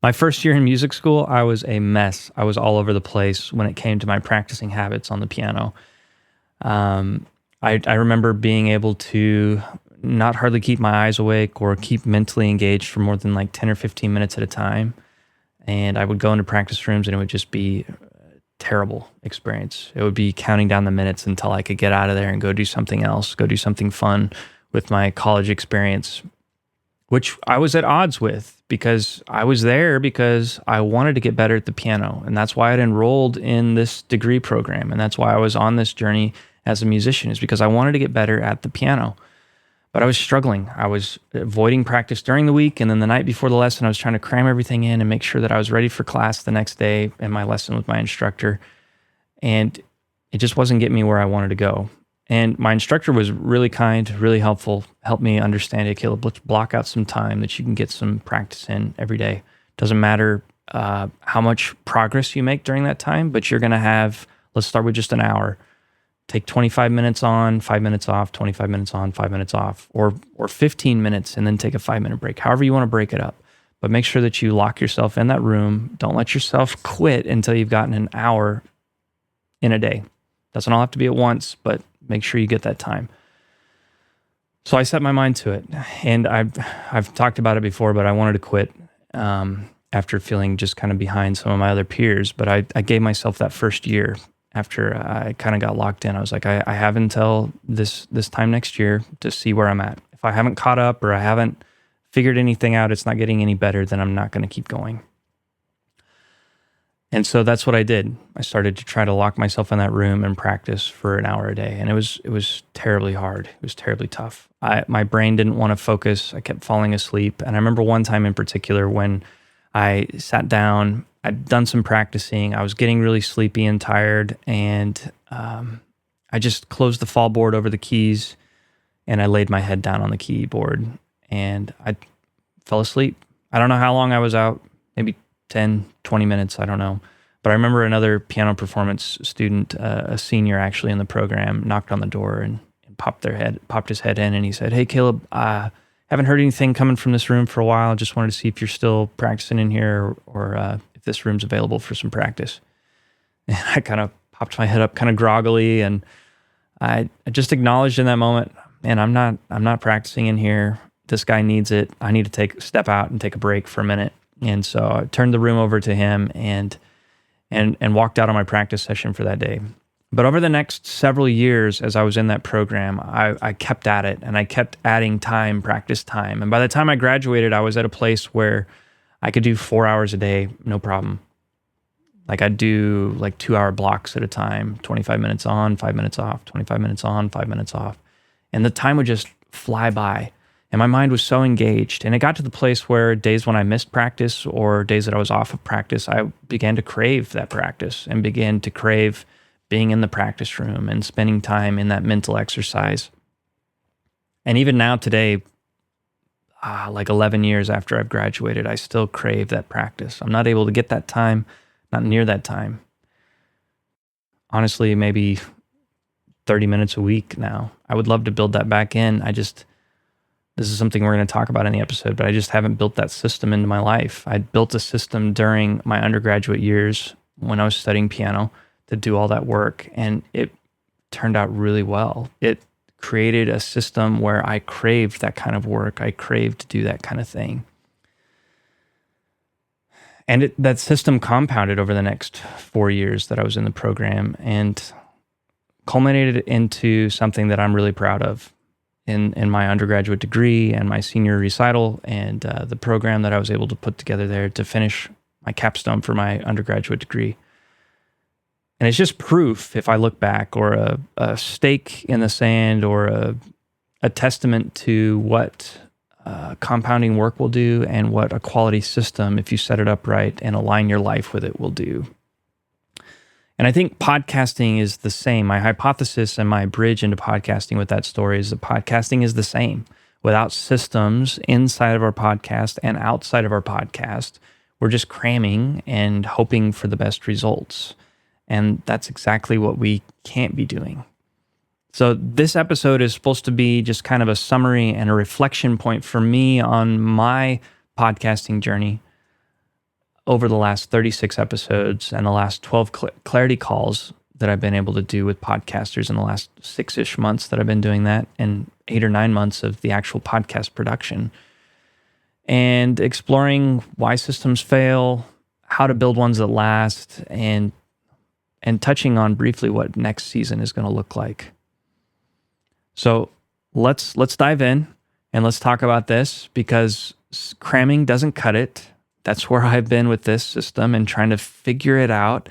My first year in music school, I was a mess. I was all over the place when it came to my practicing habits on the piano. I remember being able to not hardly keep my eyes awake or keep mentally engaged for more than like 10 or 15 minutes at a time. And I would go into practice rooms and it would just be a terrible experience. It would be counting down the minutes until I could get out of there and go do something else, go do something fun with my college experience, which I was at odds with because I was there because I wanted to get better at the piano. And that's why I'd enrolled in this degree program. And that's why I was on this journey as a musician, is because I wanted to get better at the piano. But I was struggling. I was avoiding practice during the week. And then the night before the lesson, I was trying to cram everything in and make sure that I was ready for class the next day and my lesson with my instructor. And it just wasn't getting me where I wanted to go. And my instructor was really kind, really helpful, helped me understand, hey, Kaleb, let's block out some time that you can get some practice in every day. Doesn't matter how much progress you make during that time, but you're going to have, let's start with just an hour. Take 25 minutes on, 5 minutes off, 25 minutes on, 5 minutes off, or 15 minutes and then take a 5-minute break. However you want to break it up. But make sure that you lock yourself in that room. Don't let yourself quit until you've gotten an hour in a day. Doesn't all have to be at once, but make sure you get that time. So I set my mind to it. And I've talked about it before, but I wanted to quit after feeling just kind of behind some of my other peers. But I gave myself that first year. After I kind of got locked in, I was like, I have until this time next year to see where I'm at. If I haven't caught up or I haven't figured anything out, it's not getting any better, then I'm not going to keep going. And so that's what I did. I started to try to lock myself in that room and practice for an hour a day. And it was terribly hard. It was terribly tough. My brain didn't want to focus. I kept falling asleep. And I remember one time in particular when I sat down, I'd done some practicing. I was getting really sleepy and tired, and I just closed the fall board over the keys, and I laid my head down on the keyboard, and I fell asleep. I don't know how long I was out, maybe 10, 20 minutes, I don't know. But I remember another piano performance student, a senior actually in the program, knocked on the door and popped his head in, and he said, "Hey, Kaleb, haven't heard anything coming from this room for a while. Just wanted to see if you're still practicing in here or if this room's available for some practice." And I kind of popped my head up kind of groggily, and I just acknowledged in that moment, man, I'm not practicing in here. This guy needs it. I need to step out and take a break for a minute. And so I turned the room over to him and walked out on my practice session for that day. But over the next several years, as I was in that program, I kept at it, and I kept adding time, practice time. And by the time I graduated, I was at a place where I could do 4 hours a day, no problem. Like I'd do like 2-hour blocks at a time, 25 minutes on, 5 minutes off, 25 minutes on, 5 minutes off. And the time would just fly by. And my mind was so engaged. And it got to the place where days when I missed practice or days that I was off of practice, I began to crave that practice and began to crave being in the practice room and spending time in that mental exercise. And even now today, like 11 years after I've graduated, I still crave that practice. I'm not able to get that time, not near that time. Honestly, maybe 30 minutes a week now. I would love to build that back in. This is something we're going to talk about in the episode, but I just haven't built that system into my life. I built a system during my undergraduate years when I was studying piano to do all that work, and it turned out really well. It created a system where I craved that kind of work. I craved to do that kind of thing. And that system compounded over the next 4 years that I was in the program and culminated into something that I'm really proud of in my undergraduate degree and my senior recital and the program that I was able to put together there to finish my capstone for my undergraduate degree. And it's just proof, if I look back, or a stake in the sand, or a testament to what compounding work will do and what a quality system, if you set it up right and align your life with it, will do. And I think podcasting is the same. My hypothesis and my bridge into podcasting with that story is that podcasting is the same. Without systems inside of our podcast and outside of our podcast, we're just cramming and hoping for the best results. And that's exactly what we can't be doing. So this episode is supposed to be just kind of a summary and a reflection point for me on my podcasting journey. over the last 36 episodes and the last 12 clarity calls that I've been able to do with podcasters in the last 6-ish months that I've been doing that, and 8 or 9 months of the actual podcast production, and exploring why systems fail, how to build ones that last, and touching on briefly what next season is going to look like. So let's dive in and let's talk about this, because cramming doesn't cut it. That's where I've been with this system and trying to figure it out.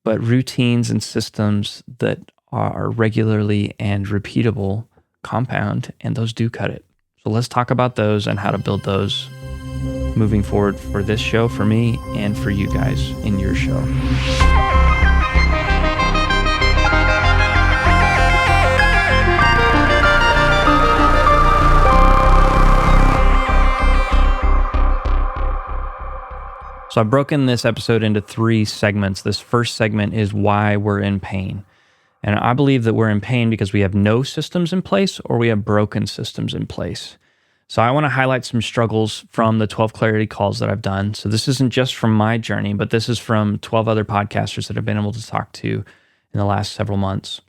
But routines and systems that are regularly and repeatable compound, and those do cut it. So let's talk about those and how to build those moving forward for this show, for me, and for you guys in your show. So I've broken this episode into 3 segments. This first segment is why we're in pain. And I believe that we're in pain because we have no systems in place or we have broken systems in place. So I want to highlight some struggles from the 12 clarity calls that I've done. So this isn't just from my journey, but this is from 12 other podcasters that I've been able to talk to in the last several months.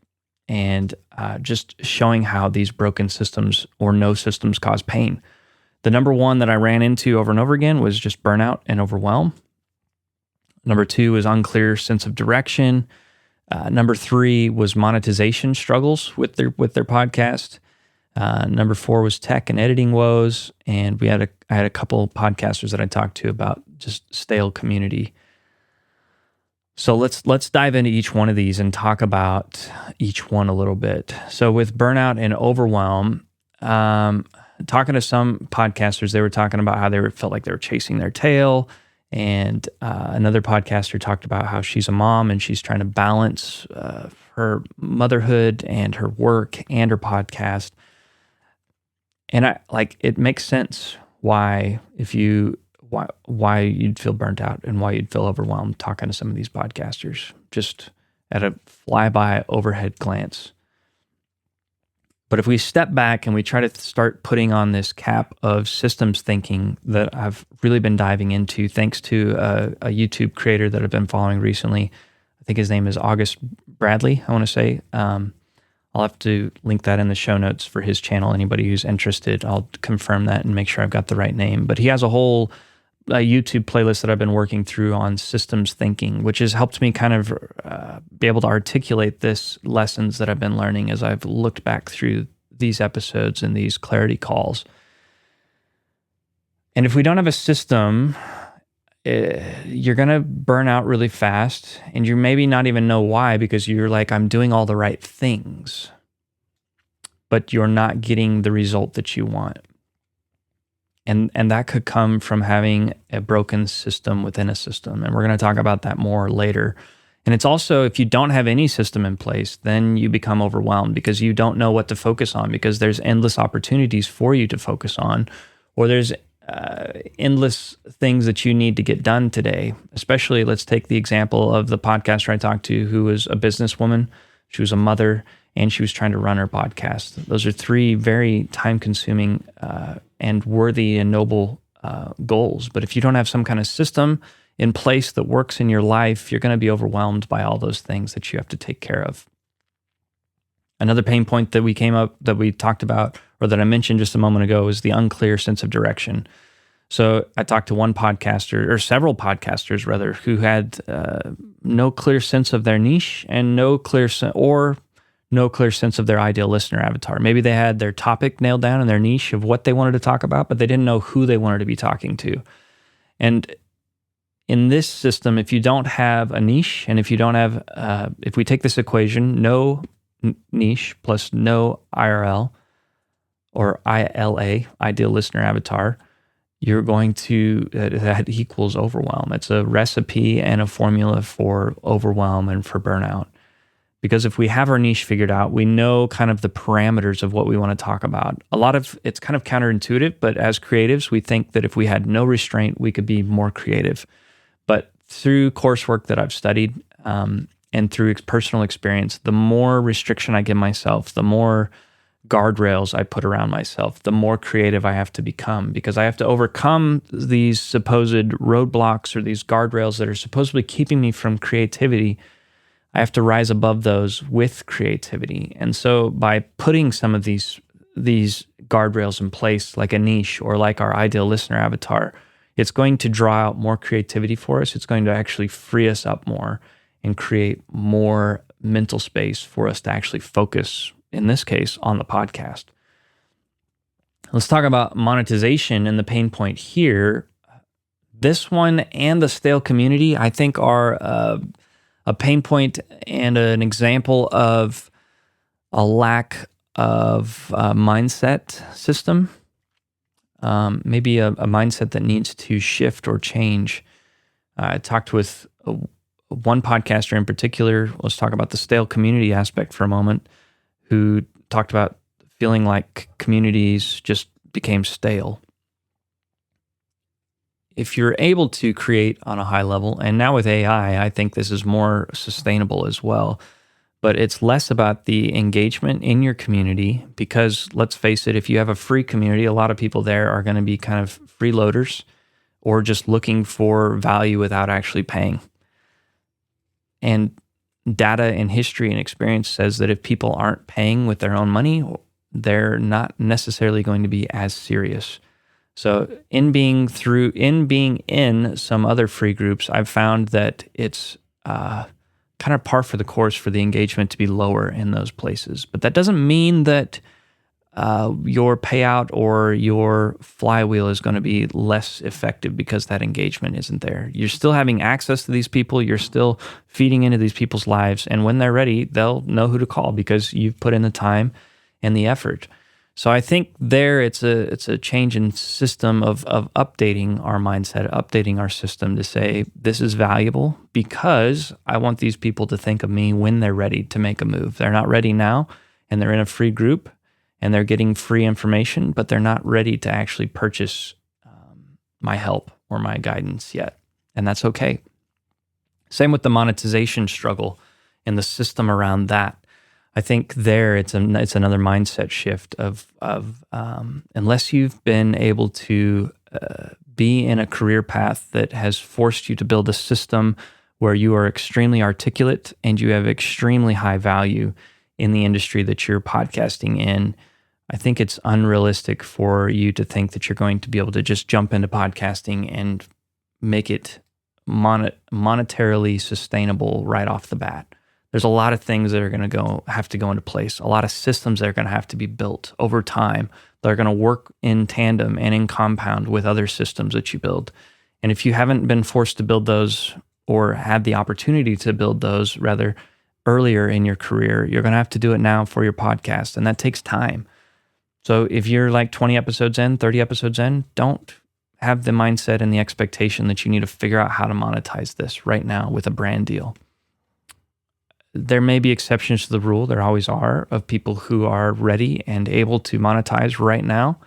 And just showing how these broken systems or no systems cause pain. The number one that I ran into over and over again was just burnout and overwhelm. Number 2 is unclear sense of direction. Number 3 was monetization struggles with their podcast. Number 4 was tech and editing woes. And I had a couple podcasters that I talked to about just stale community. So let's dive into each one of these and talk about each one a little bit. So with burnout and overwhelm, talking to some podcasters, they were talking about how felt like they were chasing their tail. And another podcaster talked about how she's a mom and she's trying to balance her motherhood and her work and her podcast. And it makes sense why you'd feel burnt out and why you'd feel overwhelmed talking to some of these podcasters, just at a flyby overhead glance. But if we step back and we try to start putting on this cap of systems thinking that I've really been diving into, thanks to a YouTube creator that I've been following recently, I think his name is August Bradley, I want to say. I'll have to link that in the show notes for his channel. Anybody who's interested, I'll confirm that and make sure I've got the right name. But he has a whole YouTube playlist that I've been working through on systems thinking, which has helped me kind of be able to articulate this lessons that I've been learning as I've looked back through these episodes and these clarity calls. And if we don't have a system, you're going to burn out really fast, and you maybe not even know why, because you're like, I'm doing all the right things, but you're not getting the result that you want. And that could come from having a broken system within a system. And we're going to talk about that more later. And it's also, if you don't have any system in place, then you become overwhelmed because you don't know what to focus on, because there's endless opportunities for you to focus on, or there's endless things that you need to get done today. Especially, let's take the example of the podcaster I talked to who was a businesswoman. She was a mother, and she was trying to run her podcast. Those are 3 very time-consuming and worthy and noble goals. But if you don't have some kind of system in place that works in your life, you're going to be overwhelmed by all those things that you have to take care of. Another pain point that we talked about, or that I mentioned just a moment ago, is the unclear sense of direction. So I talked to one podcaster, or several podcasters rather, who had no clear sense of their niche and no clear sense of their ideal listener avatar. Maybe they had their topic nailed down in their niche of what they wanted to talk about, but they didn't know who they wanted to be talking to. And in this system, if you don't have a niche, and if you don't have, if we take this equation, no niche plus no IRL or ILA, ideal listener avatar, you're going to, that equals overwhelm. It's a recipe and a formula for overwhelm and for burnout. Because if we have our niche figured out, we know kind of the parameters of what we want to talk about. A lot of it's kind of counterintuitive, but as creatives, we think that if we had no restraint, we could be more creative. But through coursework that I've studied and through personal experience, the more restriction I give myself, the more guardrails I put around myself, the more creative I have to become, because I have to overcome these supposed roadblocks or these guardrails that are supposedly keeping me from creativity. I have to rise above those with creativity. And so by putting some of these guardrails in place, like a niche or like our ideal listener avatar, it's going to draw out more creativity for us. It's going to actually free us up more and create more mental space for us to actually focus, in this case, on the podcast. Let's talk about monetization and the pain point here. This one and the stale community, I think, are a pain point and an example of a lack of mindset system. Maybe a mindset that needs to shift or change. I talked with one podcaster in particular. Let's talk about the stale community aspect for a moment, who talked about feeling like communities just became stale. If you're able to create on a high level, and now with AI, I think this is more sustainable as well, but it's less about the engagement in your community, because let's face it, if you have a free community, a lot of people there are going to be kind of freeloaders or just looking for value without actually paying. And data and history and experience says that if people aren't paying with their own money, they're not necessarily going to be as serious. So in being in some other free groups, I've found that it's kind of par for the course for the engagement to be lower in those places. But that doesn't mean that your payout or your flywheel is going to be less effective because that engagement isn't there. You're still having access to these people. You're still feeding into these people's lives. And when they're ready, they'll know who to call because you've put in the time and the effort. So I think there it's a change in system of updating our mindset, updating our system to say, this is valuable because I want these people to think of me when they're ready to make a move. They're not ready now, and they're in a free group, and they're getting free information, but they're not ready to actually purchase my help or my guidance yet. And that's okay. Same with the monetization struggle and the system around that. I think there it's another mindset shift of unless you've been able to be in a career path that has forced you to build a system where you are extremely articulate and you have extremely high value in the industry that you're podcasting in, I think it's unrealistic for you to think that you're going to be able to just jump into podcasting and make it monetarily sustainable right off the bat. There's a lot of things that are going to have to go into place, a lot of systems that are going to have to be built over time that are going to work in tandem and in compound with other systems that you build. And if you haven't been forced to build those or had the opportunity to build those rather earlier in your career, you're going to have to do it now for your podcast, and that takes time. So if you're like 20 episodes in, 30 episodes in, don't have the mindset and the expectation that you need to figure out how to monetize this right now with a brand deal. There may be exceptions to the rule, there always are, of people who are ready and able to monetize right now.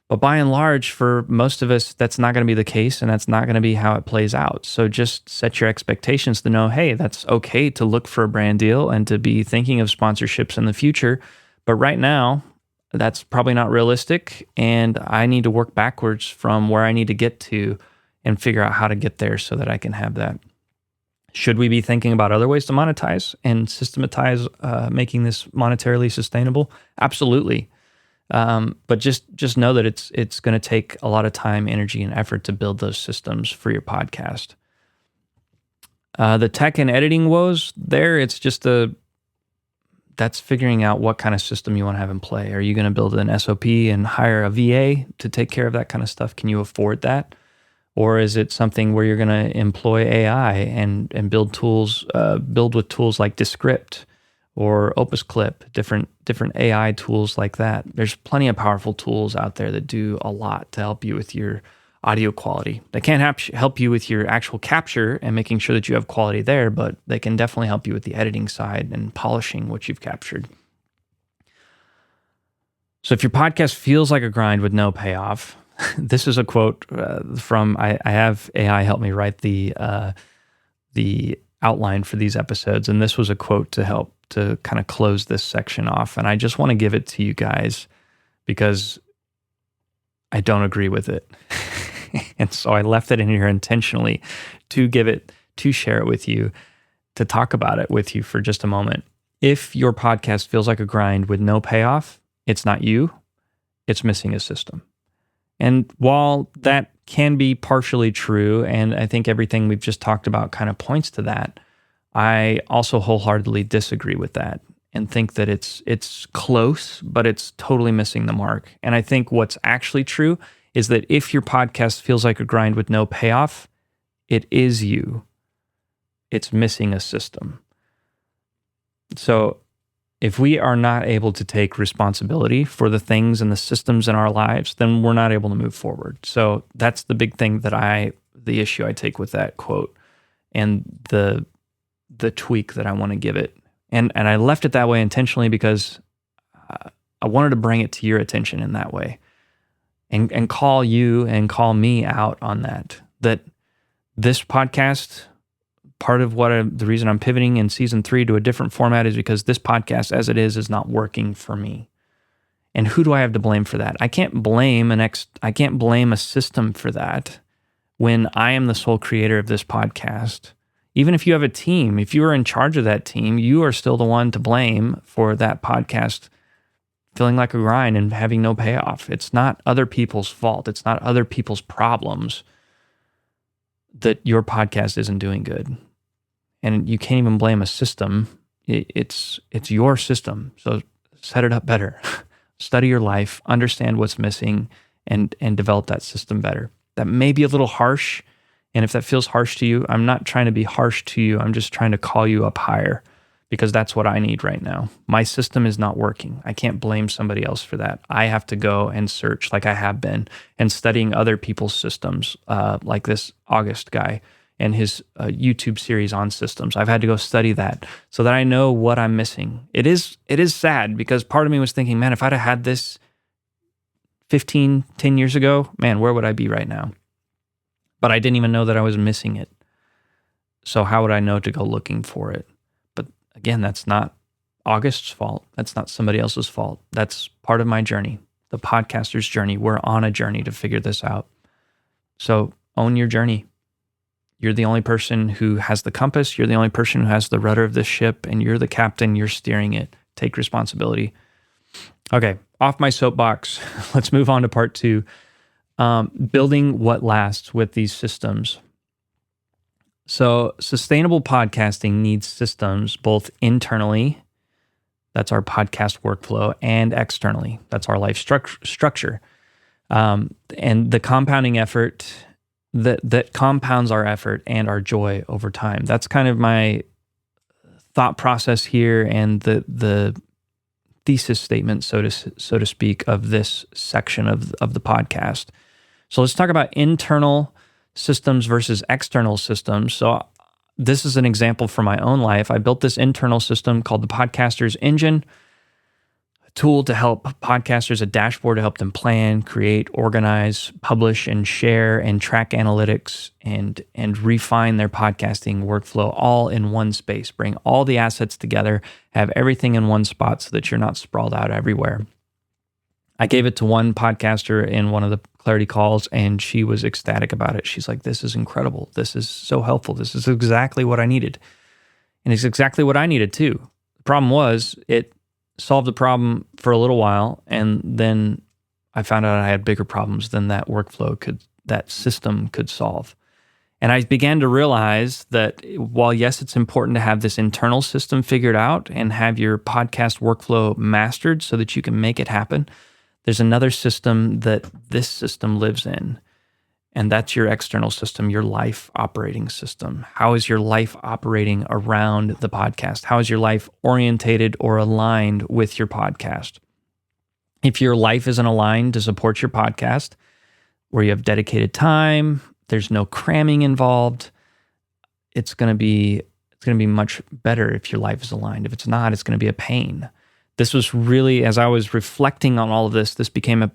But by and large, for most of us, that's not going to be the case, and that's not going to be how it plays out. So just set your expectations to know, hey, that's okay to look for a brand deal and to be thinking of sponsorships in the future. But right now, that's probably not realistic, and I need to work backwards from where I need to get to and figure out how to get there so that I can have that. Should we be thinking about other ways to monetize and systematize making this monetarily sustainable? Absolutely. But just know that it's going to take a lot of time, energy, and effort to build those systems for your podcast. The tech and editing woes, it's just that's figuring out what kind of system you want to have in play. Are you going to build an SOP and hire a VA to take care of that kind of stuff? Can you afford that? Or is it something where you're going to employ AI and build tools, build with tools like Descript or Opus Clip, different AI tools like that? There's plenty of powerful tools out there that do a lot to help you with your audio quality. They can't help you with your actual capture and making sure that you have quality there, but they can definitely help you with the editing side and polishing what you've captured. So if your podcast feels like a grind with no payoff, this is a quote from, I have AI help me write the outline for these episodes, and this was a quote to help to kind of close this section off. And I just want to give it to you guys because I don't agree with it. And so I left it in here intentionally to share it with you, to talk about it with you for just a moment. If your podcast feels like a grind with no payoff, it's not you, it's missing a system. And while that can be partially true, and I think everything we've just talked about kind of points to that, I also wholeheartedly disagree with that and think that it's close, but it's totally missing the mark. And I think what's actually true is that if your podcast feels like a grind with no payoff, it is you. It's missing a system. So if we are not able to take responsibility for the things and the systems in our lives, then we're not able to move forward. So that's the big thing the issue I take with that quote and the tweak that I want to give it. And I left it that way intentionally because I wanted to bring it to your attention in that way and call you and call me out on that this podcast, part of the reason I'm pivoting in season 3 to a different format is because this podcast as it is not working for me. And who do I have to blame for that? I can't blame a system for that when I am the sole creator of this podcast. Even if you have a team, if you are in charge of that team, you are still the one to blame for that podcast feeling like a grind and having no payoff. It's not other people's fault. It's not other people's problems that your podcast isn't doing good. And you can't even blame a system. It's your system. So set it up better. Study your life, understand what's missing, and develop that system better. That may be a little harsh. And if that feels harsh to you, I'm not trying to be harsh to you. I'm just trying to call you up higher because that's what I need right now. My system is not working. I can't blame somebody else for that. I have to go and search like I have been and studying other people's systems, like this August guy and his YouTube series on systems. I've had to go study that so that I know what I'm missing. It is sad because part of me was thinking, man, if I'd have had this 10 years ago, man, where would I be right now? But I didn't even know that I was missing it. So how would I know to go looking for it? But again, that's not August's fault. That's not somebody else's fault. That's part of my journey, the podcaster's journey. We're on a journey to figure this out. So own your journey. You're the only person who has the compass. You're the only person who has the rudder of this ship, and you're the captain. You're steering it. Take responsibility. Okay, off my soapbox. Let's move on to part 2. Building what lasts with these systems. So sustainable podcasting needs systems both internally, that's our podcast workflow, and externally, that's our life structure. And the compounding effort that compounds our effort and our joy over time. That's kind of my thought process here and the thesis statement, so to speak, of this section of the podcast. So let's talk about internal systems versus external systems. So this is an example from my own life. I built this internal system called the Podcaster's Engine, a tool to help podcasters, a dashboard to help them plan, create, organize, publish, and share, and track analytics, and refine their podcasting workflow all in one space. Bring all the assets together, have everything in one spot so that you're not sprawled out everywhere. I gave it to one podcaster in one of the Clarity calls, and she was ecstatic about it. She's like, this is incredible. This is so helpful. This is exactly what I needed. And it's exactly what I needed too. The problem was it solved the problem for a little while, and then I found out I had bigger problems than that that system could solve. And I began to realize that while, yes, it's important to have this internal system figured out and have your podcast workflow mastered so that you can make it happen, there's another system that this system lives in, and that's your external system, your life operating system. How is your life operating around the podcast? How is your life orientated or aligned with your podcast? If your life isn't aligned to support your podcast, where you have dedicated time, there's no cramming involved, it's going to be much better if your life is aligned. If it's not, it's going to be a pain. This was really, as I was reflecting on all of this became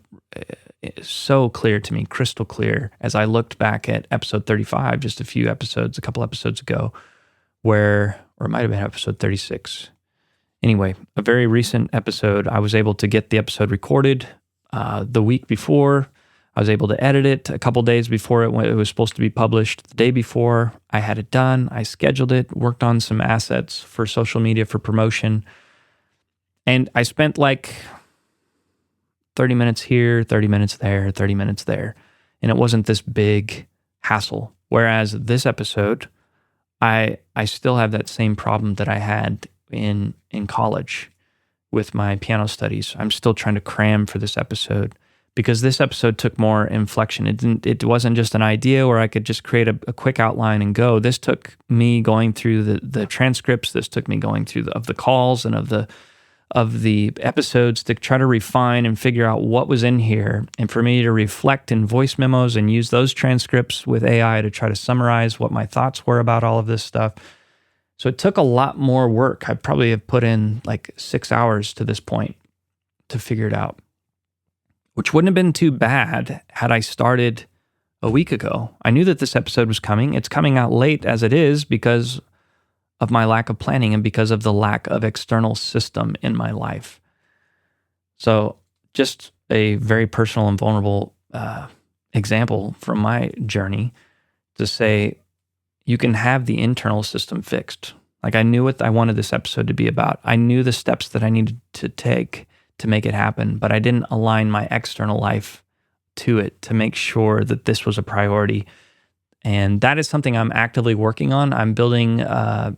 so clear to me, crystal clear, as I looked back at episode 35, just a couple episodes ago, or it might have been episode 36. Anyway, a very recent episode, I was able to get the episode recorded the week before. I was able to edit it a couple days before it was supposed to be published. The day before, I had it done. I scheduled it, worked on some assets for social media for promotion. And I spent like 30 minutes here, 30 minutes there, 30 minutes there. And it wasn't this big hassle. Whereas this episode, I still have that same problem that I had in college with my piano studies. I'm still trying to cram for this episode because this episode took more inflection. It wasn't just an idea where I could just create a quick outline and go. This took me going through the transcripts. This took me going through the calls and of the episodes to try to refine and figure out what was in here, and for me to reflect in voice memos and use those transcripts with AI to try to summarize what my thoughts were about all of this stuff. So it took a lot more work. I probably have put in like 6 hours to this point to figure it out, which wouldn't have been too bad had I started a week ago. I knew that this episode was coming. It's coming out late as it is because of my lack of planning and because of the lack of external system in my life. So just a very personal and vulnerable example from my journey to say, you can have the internal system fixed. Like I knew what I wanted this episode to be about. I knew the steps that I needed to take to make it happen, but I didn't align my external life to it to make sure that this was a priority. And that is something I'm actively working on. I'm building a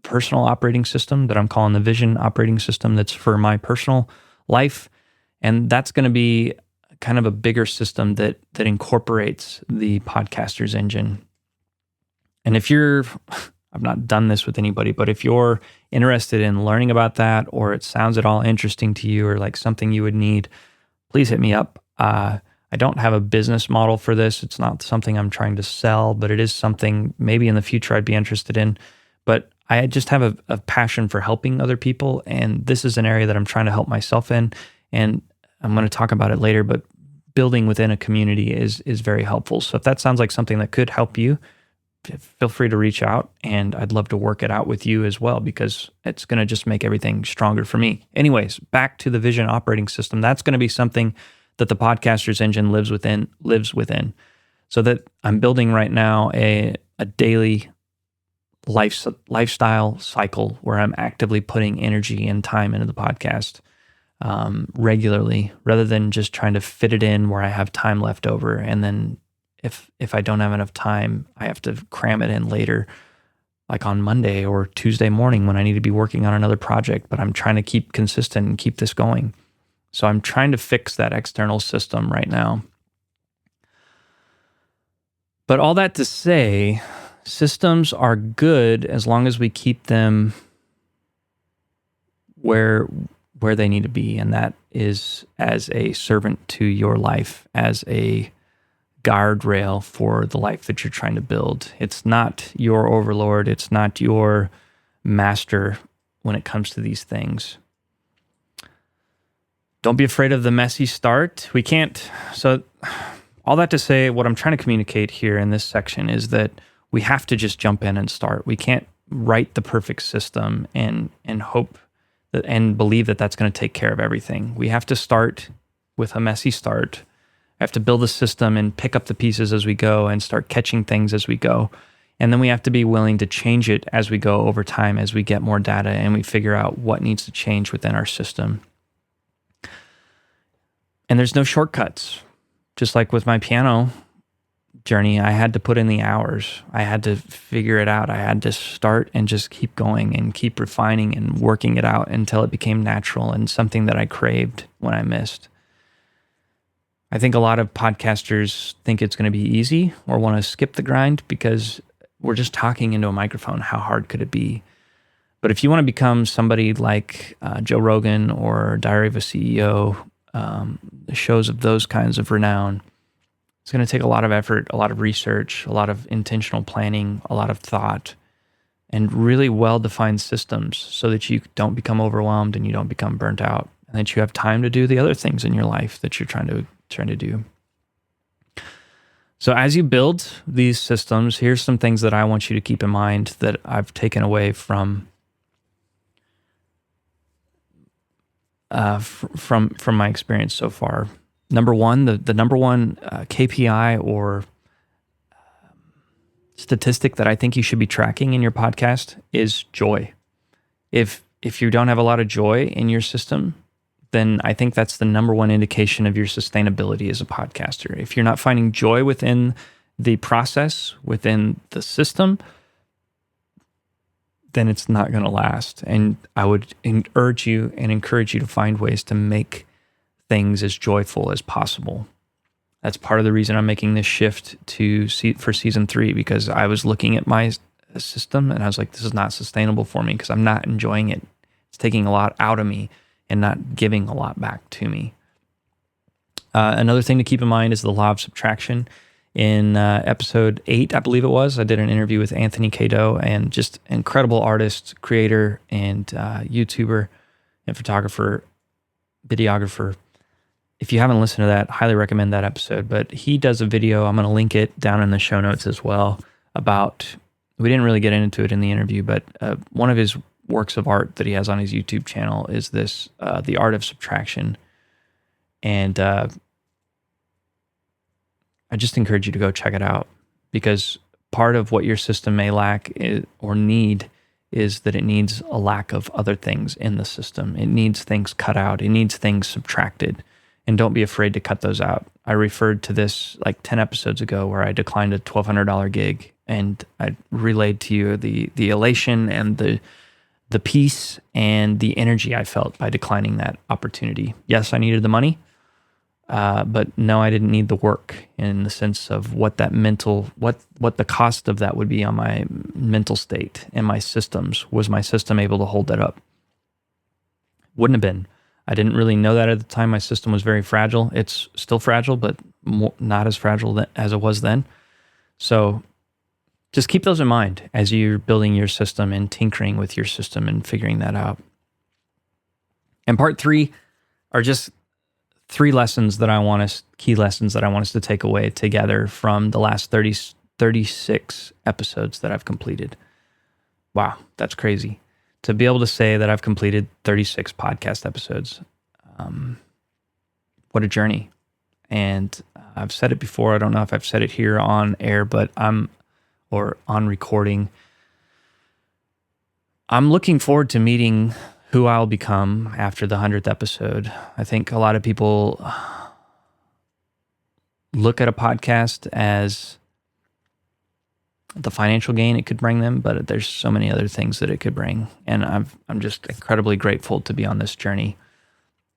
personal operating system that I'm calling the Vision operating system that's for my personal life. And that's going to be kind of a bigger system that incorporates the podcaster's engine. And if you're, I've not done this with anybody, but if you're interested in learning about that, or it sounds at all interesting to you or like something you would need, please hit me up. I don't have a business model for this. It's not something I'm trying to sell, but it is something maybe in the future I'd be interested in. But I just have a passion for helping other people. And this is an area that I'm trying to help myself in. And I'm going to talk about it later, but building within a community is very helpful. So if that sounds like something that could help you, feel free to reach out, and I'd love to work it out with you as well, because it's going to just make everything stronger for me. Anyways, back to the Vision operating system. That's going to be something that the podcaster's engine lives within. So that I'm building right now a daily lifestyle cycle where I'm actively putting energy and time into the podcast regularly, rather than just trying to fit it in where I have time left over. And then if I don't have enough time, I have to cram it in later, like on Monday or Tuesday morning when I need to be working on another project. But I'm trying to keep consistent and keep this going. So I'm trying to fix that external system right now. But all that to say, systems are good as long as we keep them where they need to be, and that is as a servant to your life, as a guardrail for the life that you're trying to build. It's not your overlord. It's not your master when it comes to these things. Don't be afraid of the messy start. We can't. So all that to say, what I'm trying to communicate here in this section is that we have to just jump in and start. We can't write the perfect system and hope that, and believe that that's going to take care of everything. We have to start with a messy start. I have to build a system and pick up the pieces as we go and start catching things as we go. And then we have to be willing to change it as we go over time, as we get more data and we figure out what needs to change within our system. And there's no shortcuts. Just like with my piano journey, I had to put in the hours. I had to figure it out. I had to start and just keep going and keep refining and working it out until it became natural and something that I craved when I missed. I think a lot of podcasters think it's going to be easy or want to skip the grind because we're just talking into a microphone. How hard could it be? But if you want to become somebody like Joe Rogan or Diary of a CEO, the shows of those kinds of renown, it's going to take a lot of effort, a lot of research, a lot of intentional planning, a lot of thought, and really well-defined systems so that you don't become overwhelmed and you don't become burnt out, and that you have time to do the other things in your life that you're trying to do. So as you build these systems, here's some things that I want you to keep in mind that I've taken away from from my experience so far. Number one, the number one KPI or statistic that I think you should be tracking in your podcast is joy. If you don't have a lot of joy in your system, then I think that's the number one indication of your sustainability as a podcaster. If you're not finding joy within the process, within the system, then it's not going to last. And I would urge you and encourage you to find ways to make things as joyful as possible. That's part of the reason I'm making this shift for season 3, because I was looking at my system and I was like, this is not sustainable for me because I'm not enjoying it. It's taking a lot out of me and not giving a lot back to me. Another thing to keep in mind is the Law of Subtraction. In episode 8, I believe it was, I did an interview with Anthony Cato, and just incredible artist, creator, and YouTuber and photographer, videographer. If you haven't listened to that, highly recommend that episode. But he does a video, I'm going to link it down in the show notes as well, about, we didn't really get into it in the interview, but one of his works of art that he has on his YouTube channel is this, The Art of Subtraction. And I just encourage you to go check it out, because part of what your system may lack or need is that it needs a lack of other things in the system. It needs things cut out. It needs things subtracted. And don't be afraid to cut those out. I referred to this like 10 episodes ago where I declined a $1,200 gig, and I relayed to you the elation and the peace and the energy I felt by declining that opportunity. Yes, I needed the money. But no, I didn't need the work, in the sense of what the cost of that would be on my mental state and my systems. Was my system able to hold that up? Wouldn't have been. I didn't really know that at the time. My system was very fragile. It's still fragile, but not as fragile as it was then. So just keep those in mind as you're building your system and tinkering with your system and figuring that out. And part 3 are just 3 lessons that I want us, key lessons that I want us to take away together from the last 36 episodes that I've completed. Wow, that's crazy. To be able to say that I've completed 36 podcast episodes. What a journey. And I've said it before. I don't know if I've said it here on air, but or on recording. I'm looking forward to meeting who I'll become after the 100th episode. I think a lot of people look at a podcast as the financial gain it could bring them, but there's so many other things that it could bring. And I'm just incredibly grateful to be on this journey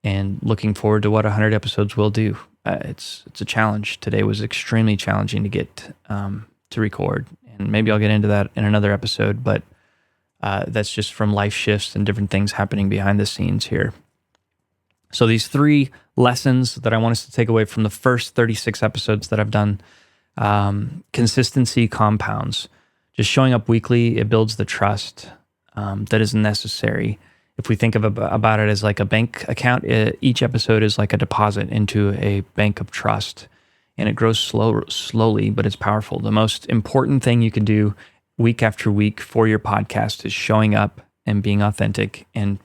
and looking forward to what 100 episodes will do. It's a challenge. Today was extremely challenging to get to record, and maybe I'll get into that in another episode, but that's just from life shifts and different things happening behind the scenes here. So these 3 lessons that I want us to take away from the first 36 episodes that I've done. Consistency compounds. Just showing up weekly, it builds the trust that is necessary. If we think about it as like a bank account, each episode is like a deposit into a bank of trust, and it grows slowly, but it's powerful. The most important thing you can do week after week for your podcast is showing up and being authentic and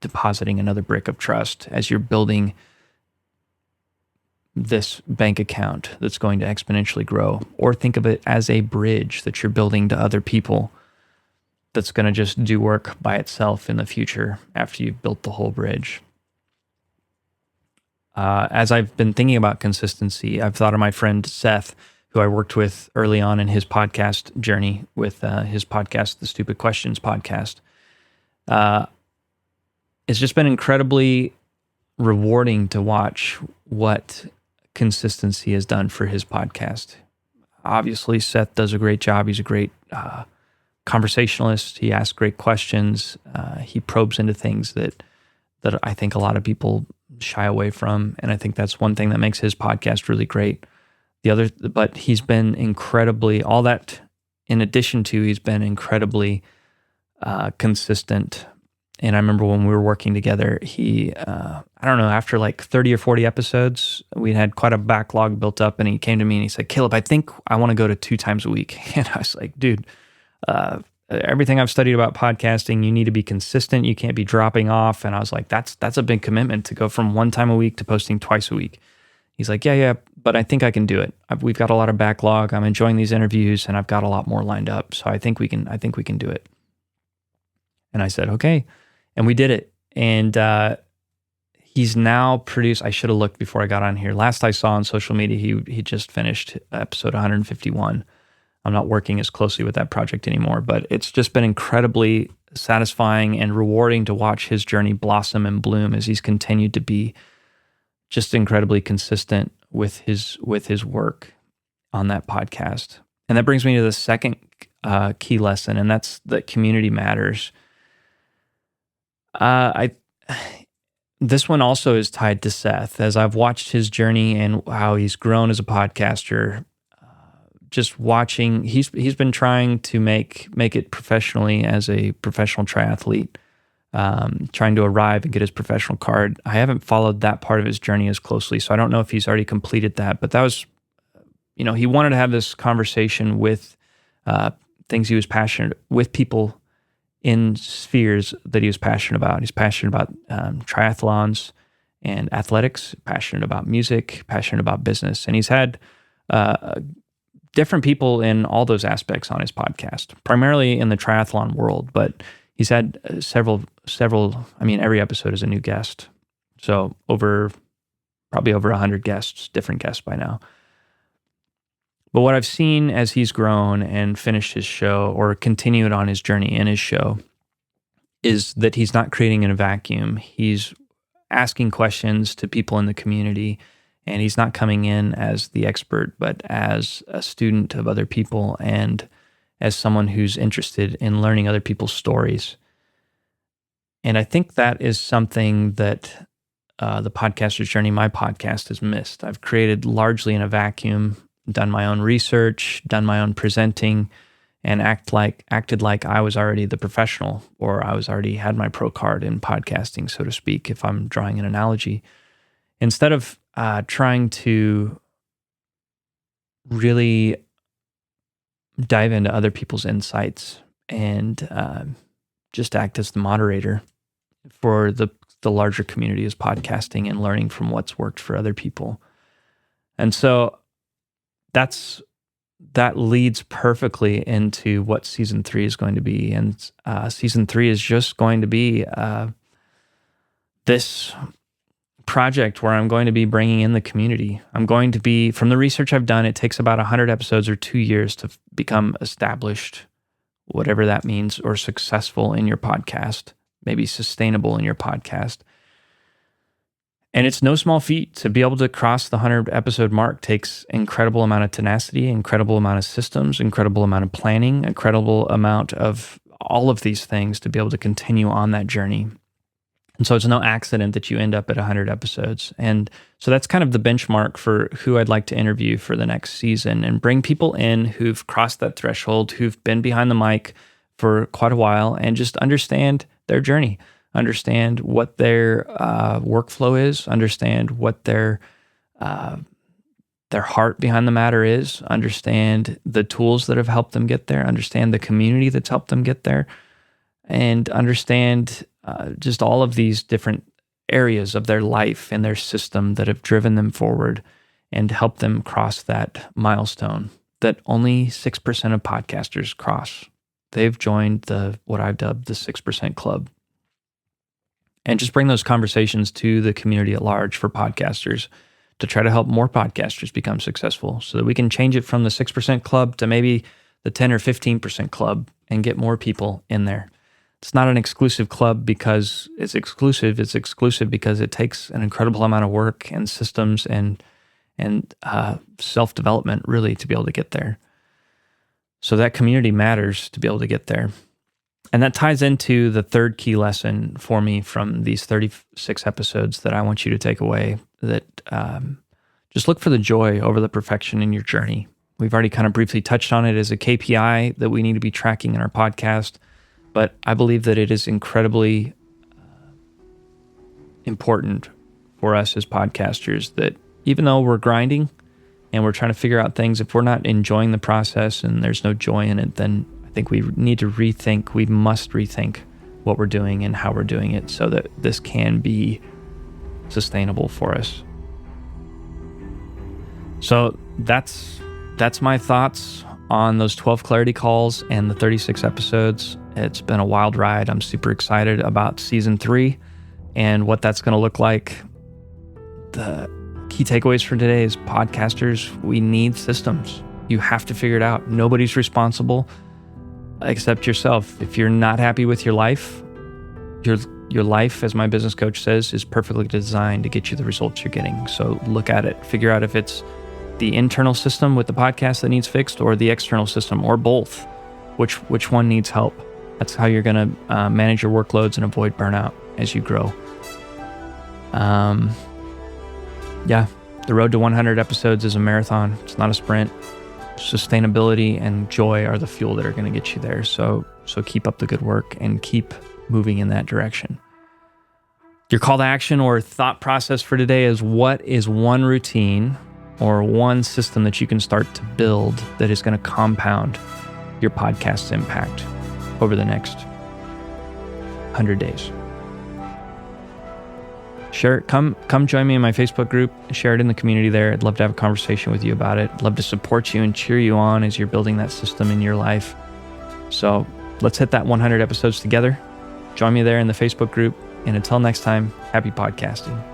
depositing another brick of trust as you're building this bank account that's going to exponentially grow. Or think of it as a bridge that you're building to other people that's going to just do work by itself in the future after you've built the whole bridge. As I've been thinking about consistency, I've thought of my friend Seth, who I worked with early on in his podcast journey with his podcast, the Stupid Questions podcast. It's just been incredibly rewarding to watch what consistency has done for his podcast. Obviously, Seth does a great job. He's a great conversationalist. He asks great questions. He probes into things that I think a lot of people shy away from, and I think that's one thing that makes his podcast really great. But he's been incredibly, all that in addition to, he's been incredibly consistent. And I remember when we were working together, he, I don't know, after like 30 or 40 episodes, we had quite a backlog built up, and he came to me and he said, "Kaleb, I think I want to go to 2 times a week." And I was like, dude, everything I've studied about podcasting, you need to be consistent. You can't be dropping off. And I was like, that's a big commitment to go from one time a week to posting twice a week. He's like, yeah, but I think I can do it. We've got a lot of backlog. I'm enjoying these interviews, and I've got a lot more lined up. So I think we can do it. And I said, okay. And we did it. And he's now produced, I should have looked before I got on here. Last I saw on social media, he just finished episode 151. I'm not working as closely with that project anymore, but it's just been incredibly satisfying and rewarding to watch his journey blossom and bloom as he's continued to be just incredibly consistent with his work on that podcast. And that brings me to the second key lesson, and that's that community matters. This one also is tied to Seth. As I've watched his journey and how he's grown as a podcaster, just watching, he's been trying to make it professionally as a professional triathlete, trying to arrive and get his professional card. I haven't followed that part of his journey as closely, so I don't know if he's already completed that, but that was, he wanted to have this conversation with things he was passionate, with people in spheres that he was passionate about. He's passionate about triathlons and athletics, passionate about music, passionate about business. And he's had different people in all those aspects on his podcast, primarily in the triathlon world, but he's had several, every episode is a new guest. So probably over 100 guests, different guests by now. But what I've seen as he's grown and finished his show or continued on his journey in his show is that he's not creating in a vacuum. He's asking questions to people in the community, and he's not coming in as the expert, but as a student of other people and as someone who's interested in learning other people's stories. And I think that is something that the podcaster's journey, my podcast, has missed. I've created largely in a vacuum, done my own research, done my own presenting, and acted like I was already the professional, or I was already had my pro card in podcasting, so to speak, if I'm drawing an analogy. Instead of trying to really dive into other people's insights and just act as the moderator for the larger community as podcasting and learning from what's worked for other people. And so that leads perfectly into what season 3 is going to be. And season 3 is just going to be this project where I'm going to be bringing in the community. I'm going to be, from the research I've done, it takes about 100 episodes or 2 years to become established, whatever that means, or successful in your podcast, maybe sustainable in your podcast. And it's no small feat. To be able to cross the 100 episode mark takes incredible amount of tenacity, incredible amount of systems, incredible amount of planning, incredible amount of all of these things to be able to continue on that journey. And so it's no accident that you end up at 100 episodes. And so that's kind of the benchmark for who I'd like to interview for the next season, and bring people in who've crossed that threshold, who've been behind the mic for quite a while, and just understand their journey. Understand what their workflow is, understand what their heart behind the matter is, understand the tools that have helped them get there, understand the community that's helped them get there, and understand just all of these different areas of their life and their system that have driven them forward and helped them cross that milestone that only 6% of podcasters cross. They've joined what I've dubbed the 6% club. And just bring those conversations to the community at large for podcasters to try to help more podcasters become successful, so that we can change it from the 6% club to maybe the 10 or 15% club and get more people in there. It's not an exclusive club because it's exclusive. It's exclusive because it takes an incredible amount of work and systems and self-development really to be able to get there. So that community matters to be able to get there. And that ties into the third key lesson for me from these 36 episodes that I want you to take away, that just look for the joy over the perfection in your journey. We've already kind of briefly touched on it as a KPI that we need to be tracking in our podcast, but I believe that it is incredibly important for us as podcasters that even though we're grinding and we're trying to figure out things, if we're not enjoying the process and there's no joy in it, then I think we need to rethink, we must rethink what we're doing and how we're doing it so that this can be sustainable for us. So that's my thoughts on those 12 clarity calls and the 36 episodes. It's been a wild ride. I'm super excited about season 3 and what that's going to look like. The key takeaways for today is podcasters, we need systems. You have to figure it out. Nobody's responsible except yourself. If you're not happy with your life, your life, as my business coach says, is perfectly designed to get you the results you're getting. So look at it, figure out if it's the internal system with the podcast that needs fixed or the external system or both. Which one needs help? That's how you're going to manage your workloads and avoid burnout as you grow. Yeah, the road to 100 episodes is a marathon. It's not a sprint. Sustainability and joy are the fuel that are going to get you there. So keep up the good work and keep moving in that direction. Your call to action or thought process for today is, what is one routine or one system that you can start to build that is going to compound your podcast's impact over the next 100 days? Share it. Come join me in my Facebook group. Share it in the community there. I'd love to have a conversation with you about it. I'd love to support you and cheer you on as you're building that system in your life. So let's hit that 100 episodes together. Join me there in the Facebook group. And until next time, happy podcasting.